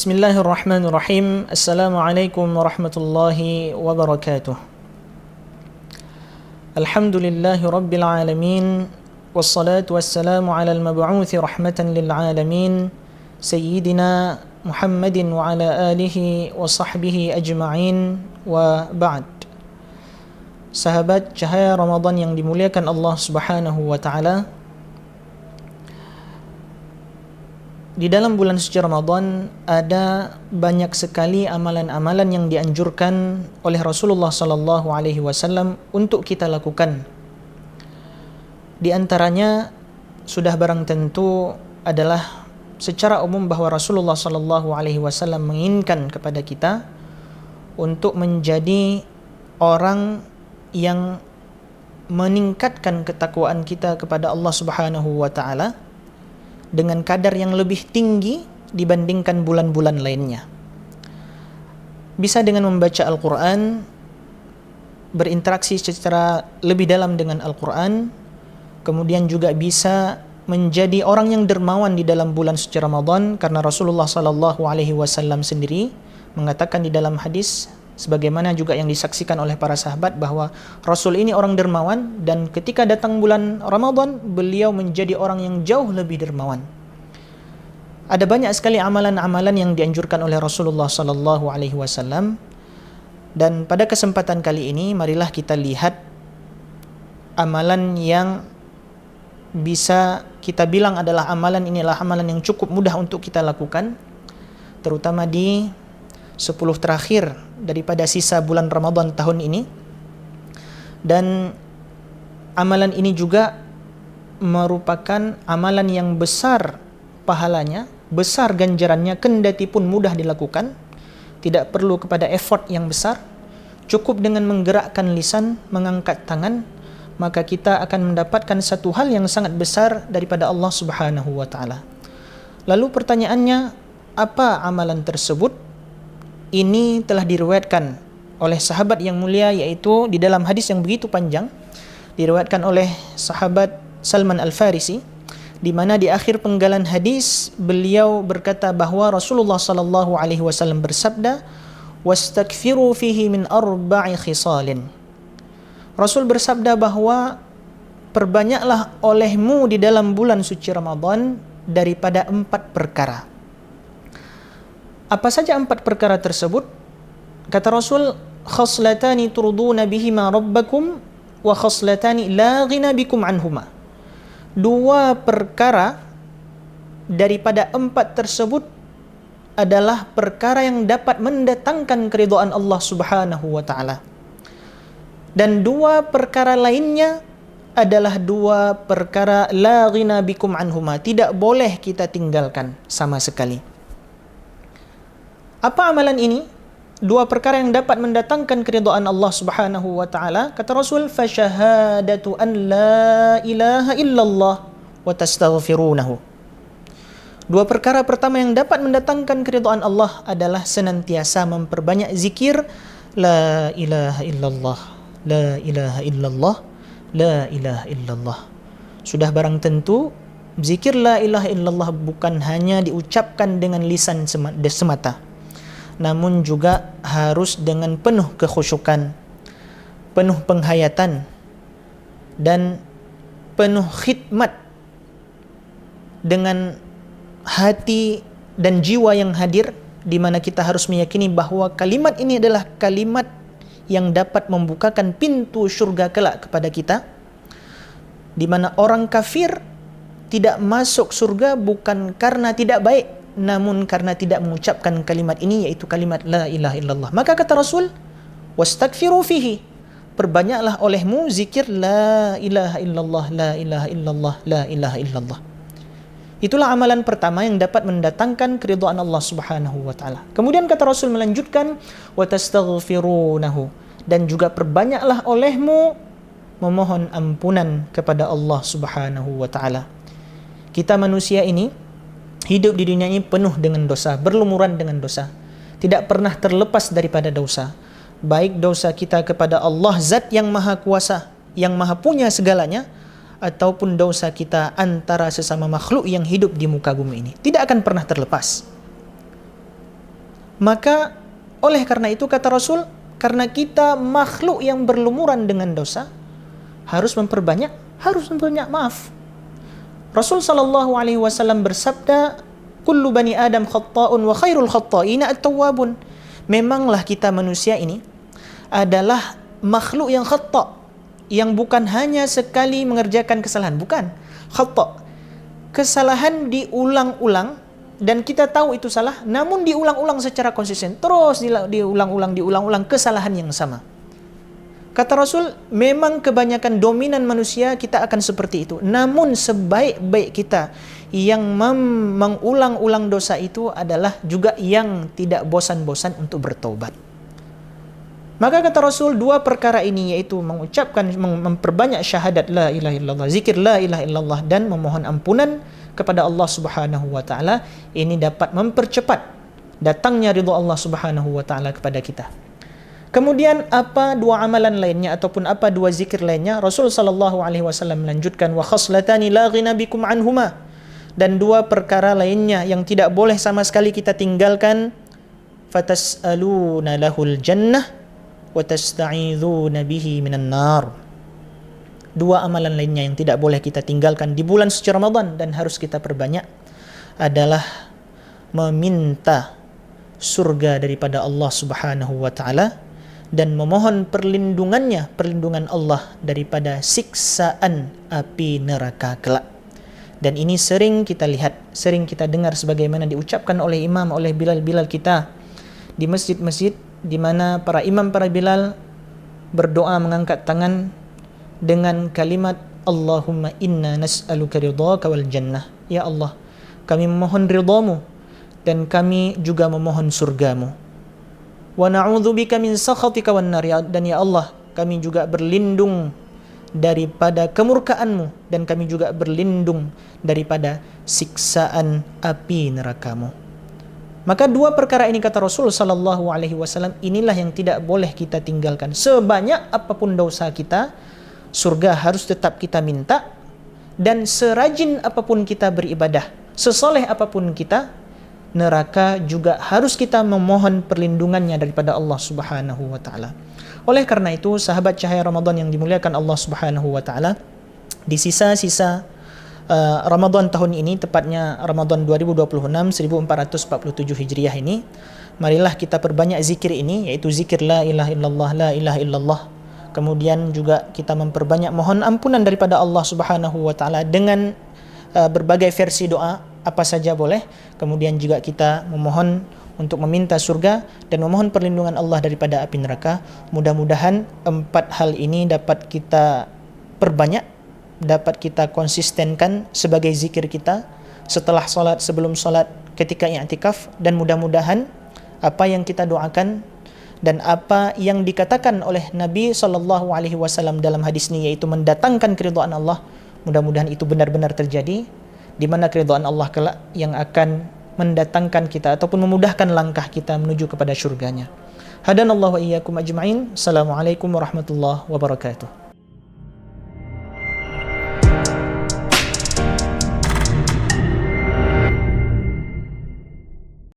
Bismillahirrahmanirrahim. Assalamualaikum warahmatullahi wabarakatuh. Alhamdulillahi rabbil alamin. Wassalatu wassalamu ala al-mab'uthi rahmatan lil alamin. Sayyidina Muhammadin wa ala alihi wa sahbihi ajma'in wa ba'd. Sahabat cahaya Ramadan yang dimuliakan Allah Subhanahu wa taala, di dalam bulan suci Ramadan ada banyak sekali amalan-amalan yang dianjurkan oleh Rasulullah sallallahu alaihi wasallam untuk kita lakukan. Di antaranya sudah barang tentu adalah secara umum bahwa Rasulullah sallallahu alaihi wasallam menginginkan kepada kita untuk menjadi orang yang meningkatkan ketakwaan kita kepada Allah Subhanahu wa taala dengan kadar yang lebih tinggi dibandingkan bulan-bulan lainnya. Bisa dengan membaca Al-Quran, berinteraksi secara lebih dalam dengan Al-Quran, kemudian juga bisa menjadi orang yang dermawan di dalam bulan suci Ramadan, karena Rasulullah sallallahu alaihi wasallam sendiri mengatakan di dalam hadis, sebagaimana juga yang disaksikan oleh para sahabat, bahwa Rasul ini orang dermawan, dan ketika datang bulan Ramadan beliau menjadi orang yang jauh lebih dermawan. Ada banyak sekali amalan-amalan yang dianjurkan oleh Rasulullah sallallahu alaihi wasallam, dan pada kesempatan kali ini marilah kita lihat amalan yang bisa kita bilang adalah amalan amalan yang cukup mudah untuk kita lakukan, terutama di 10 terakhir daripada sisa bulan Ramadan tahun ini. Dan amalan ini juga merupakan amalan yang besar pahalanya, besar ganjarannya, kendati pun mudah dilakukan, tidak perlu kepada effort yang besar. Cukup dengan menggerakkan lisan, mengangkat tangan, maka kita akan mendapatkan satu hal yang sangat besar daripada Allah Subhanahu wa taala. Lalu pertanyaannya, apa amalan tersebut? Ini telah diriwayatkan oleh sahabat yang mulia, yaitu di dalam hadis yang begitu panjang, diriwayatkan oleh sahabat Salman Al-Farisi, di mana di akhir penggalan hadis beliau berkata bahwa Rasulullah sallallahu alaihi wasallam bersabda, "Wastakfiru fihi min arba'i khisalin." Rasul bersabda bahwa perbanyaklah olehmu di dalam bulan suci Ramadan daripada 4 perkara. Apa saja 4 perkara tersebut? Kata Rasul, khaslatani turduna bihima rabbakum wa khaslatani la ghina bikum anhuma. 2 perkara daripada 4 tersebut adalah perkara yang dapat mendatangkan keridhaan Allah Subhanahu wa taala. Dan 2 perkara lainnya adalah 2 perkara la ghina bikum anhuma, tidak boleh kita tinggalkan sama sekali. Apa amalan ini? 2 perkara yang dapat mendatangkan keridhaan Allah Subhanahu wa taala. Kata Rasul, fasyahadatu an la ilaha illallah wa tastaghfirunahu. 2 perkara pertama yang dapat mendatangkan keridhaan Allah adalah senantiasa memperbanyak zikir la ilaha illallah, la ilaha illallah, la ilaha illallah. Sudah barang tentu zikir la ilaha illallah bukan hanya diucapkan dengan lisan semata, namun juga harus dengan penuh kekhusyukan, penuh penghayatan, dan penuh khidmat dengan hati dan jiwa yang hadir, di mana kita harus meyakini bahwa kalimat ini adalah kalimat yang dapat membukakan pintu syurga kelak kepada kita, di mana orang kafir tidak masuk surga bukan karena tidak baik, namun karena tidak mengucapkan kalimat ini, yaitu kalimat la ilaha illallah. Maka kata Rasul, wastakfiru fihi, perbanyaklah olehmu zikir la ilaha illallah, la ilaha illallah, la ilaha illallah. Itulah amalan pertama yang dapat mendatangkan keridhaan Allah Subhanahu wa taala. Kemudian kata Rasul melanjutkan, wa tastaghfirunahu, dan juga perbanyaklah olehmu memohon ampunan kepada Allah Subhanahu wa taala. Kita manusia ini hidup di dunia ini penuh dengan dosa, berlumuran dengan dosa, tidak pernah terlepas daripada dosa. Baik dosa kita kepada Allah, Zat yang Maha Kuasa, yang Maha Punya segalanya, ataupun dosa kita antara sesama makhluk yang hidup di muka bumi ini, tidak akan pernah terlepas. Maka oleh karena itu kata Rasul, karena kita makhluk yang berlumuran dengan dosa, harus memperbanyak maaf. Rasul sallallahu alaihi wasallam bersabda, kullu bani Adam khatta'un wa khairul khatta'ina at-tawwabun. Memanglah kita manusia ini adalah makhluk yang khata', yang bukan hanya sekali mengerjakan kesalahan, bukan. Khata', kesalahan diulang-ulang dan kita tahu itu salah, namun diulang-ulang secara konsisten, terus diulang-ulang kesalahan yang sama. Kata Rasul, memang kebanyakan dominan manusia kita akan seperti itu. Namun sebaik-baik kita yang mengulang-ulang dosa itu adalah juga yang tidak bosan-bosan untuk bertobat. Maka kata Rasul, dua perkara ini, yaitu mengucapkan, memperbanyak syahadat la ilaha illallah, zikir la ilaha illallah, dan memohon ampunan kepada Allah Subhanahu wa taala, ini dapat mempercepat datangnya ridha Allah Subhanahu wa taala kepada kita. Kemudian apa dua amalan lainnya ataupun apa dua zikir lainnya? Rasul sallallahu alaihi wasallam melanjutkan, wa khaslatani la ghina bikum anhuma, dan dua perkara lainnya yang tidak boleh sama sekali kita tinggalkan, fatas'aluna lahul jannah wa tasta'idzuuna bihi minan nar. Dua amalan lainnya yang tidak boleh kita tinggalkan di bulan suci Ramadan dan harus kita perbanyak adalah meminta surga daripada Allah Subhanahu wa taala dan memohon perlindungan Allah daripada siksaan api neraka kelak. Dan ini sering kita lihat, sering kita dengar sebagaimana diucapkan oleh imam, oleh bilal kita di masjid-masjid, di mana para imam, para bilal berdoa mengangkat tangan dengan kalimat Allahumma inna nas'aluka ridhaka wal jannah. Ya Allah, kami memohon ridhamu dan kami juga memohon surgamu. Wa na'udzubika min sakhatika wan nar, dan ya Allah, kami juga berlindung daripada kemurkaanmu dan kami juga berlindung daripada siksaan api nerakamu. Maka dua perkara ini kata Rasul sallallahu alaihi wasallam, inilah yang tidak boleh kita tinggalkan. Sebanyak apapun dosa kita, surga harus tetap kita minta, dan serajin apapun kita beribadah, sesoleh apapun kita, neraka juga harus kita memohon perlindungannya daripada Allah Subhanahu wa taala. Oleh karena itu, sahabat cahaya Ramadan yang dimuliakan Allah Subhanahu wa taala, di sisa-sisa Ramadan tahun ini, tepatnya Ramadan 2026 1447 Hijriah ini, marilah kita perbanyak zikir ini, yaitu zikir la ilaha illallah, la ilaha illallah. Kemudian juga kita memperbanyak mohon ampunan daripada Allah Subhanahu wa taala dengan berbagai versi doa, apa saja boleh. Kemudian juga kita memohon untuk meminta surga dan memohon perlindungan Allah daripada api neraka. Mudah-mudahan empat hal ini dapat kita perbanyak, dapat kita konsistenkan sebagai zikir kita setelah solat, sebelum solat, ketika i'tikaf, dan mudah-mudahan apa yang kita doakan dan apa yang dikatakan oleh Nabi SAW dalam hadis ini, yaitu mendatangkan keridhaan Allah, mudah-mudahan itu benar-benar terjadi, di mana keridhaan Allah kelak yang akan mendatangkan kita ataupun memudahkan langkah kita menuju kepada syurganya. Hadanallahu wa iyyakum ajma'in. Assalamualaikum warahmatullahi wabarakatuh.